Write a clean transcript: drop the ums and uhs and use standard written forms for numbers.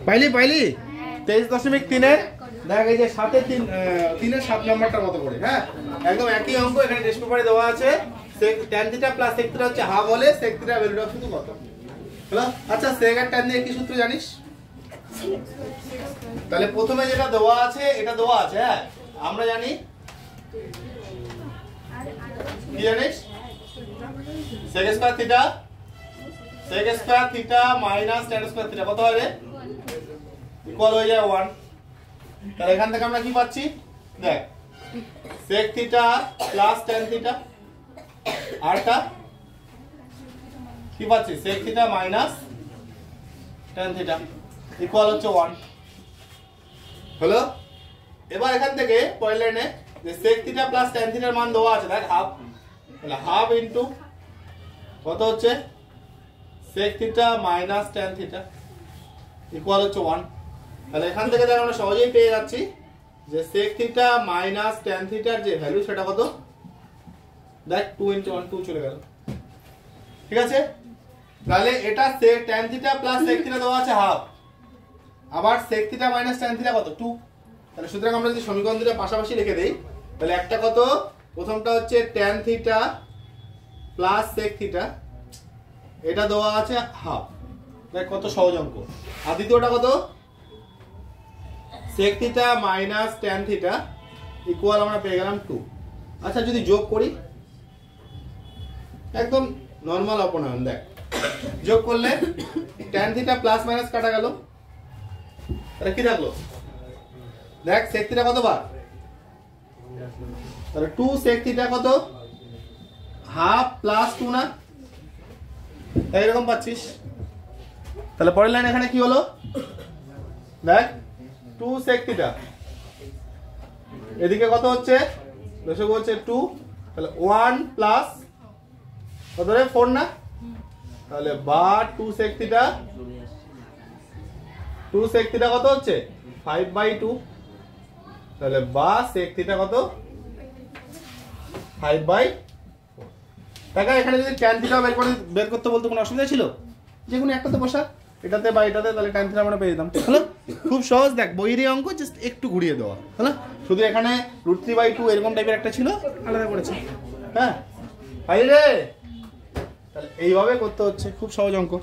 পাইলি 23.3 দেখ এই যে 3-এর 7 নাম্বারটার মতো করে। হ্যাঁ, একদম একই অঙ্ক। এখানে টেস্ট পেপারে দেওয়া আছে tan θ প্লাস sec θ হচ্ছে হাফ হলে sec θ ভ্যালুটা শুধু কত হলো। আচ্ছা sec আর tan দিয়ে কি সূত্র জানিস? তাহলে প্রথমে যেটা দেওয়া আছে এটা দেওয়া আছে। হ্যাঁ, আমরা জানি কি জানিস? sec square θ minus tan square θ কত হবে? ইকুয়াল হয়ে যায় 1। তাহলে এখান থেকে আমরা কি পাচ্ছি? দেখ sec θ প্লাস tan θ আরটা কি পাচ্ছি? sec θ মাইনাস tan θ ইকুয়াল হচ্ছে 1 হলো। এবার এখান থেকে পরের লাইনে যে sec θ প্লাস tan θ এর মান দেওয়া আছে, দেখ হাফ, তাহলে হাফ ইনটু কত হচ্ছে? sec θ মাইনাস tan θ ইকুয়াল হচ্ছে 1। তাহলে এখান থেকে দেখ আমরা সহজেই পেয়ে যাচ্ছি যে sec θ মাইনাস tan θ এর যে ভ্যালু সেটা কত? দেখ 2 × 1 2 চলে গেল। ঠিক আছে, তাহলে এটা tan θ প্লাস sec θ দেওয়া আছে হাফ, আবার sec θ মাইনাস tan θ কত? 2। তাহলে সুতরাং আমরা যদি সমীকরণ দুটো পাশাপাশি লিখে দেই তাহলে একটা কত? প্রথমটা হচ্ছে tan θ প্লাস sec θ, এটা দেওয়া আছে হাফ। দেখ কত সহজ অঙ্ক। আর দ্বিতীয়টা কত? sec θ মাইনাস tan θ ইকুয়াল আমরা পেয়ে গেলাম 2। আচ্ছা যদি যোগ করি, একদম নরমাল অপনয়ন, দেখ যোগ করলে tan θ প্লাস মাইনাস কাটা গেল, তাহলে কি থাকলো? দেখ sec θ কতবার? তাহলে 2 sec θ কত? হাফ প্লাস 2 না, এইরকম পাচ্ছিস। তাহলে পরের লাইন এখানে কি হলো? দেখ 2 sec θ, এদিকে কত হচ্ছে? দশক হচ্ছে 2, তাহলে 1 প্লাস কত রে? 4 না, তাহলে বা 2 sec θ, 2 sec θ কত হচ্ছে? 5/2, তাহলে বা sec θ কত? 5/4। দেখা এখানে যদি tan θ বের করতে বলতো কোনো অসুবিধা ছিল? যে কোনো একটাতে বসা, এটাতে বা এটাতে, তাহলে tan θ আমরা পেয়ে যেতাম। হলো, খুব সহজ। দেখ বইয়ের অঙ্ক জাস্ট একটু ঘুরিয়ে দেওয়া হলো, শুধু এখানে √3/2 এরকম টাইপের একটা ছিল, আলাদা করেছে। হ্যাঁ ভাই রে, তাহলে এইভাবে করতে হচ্ছে, খুব সহজ অঙ্ক।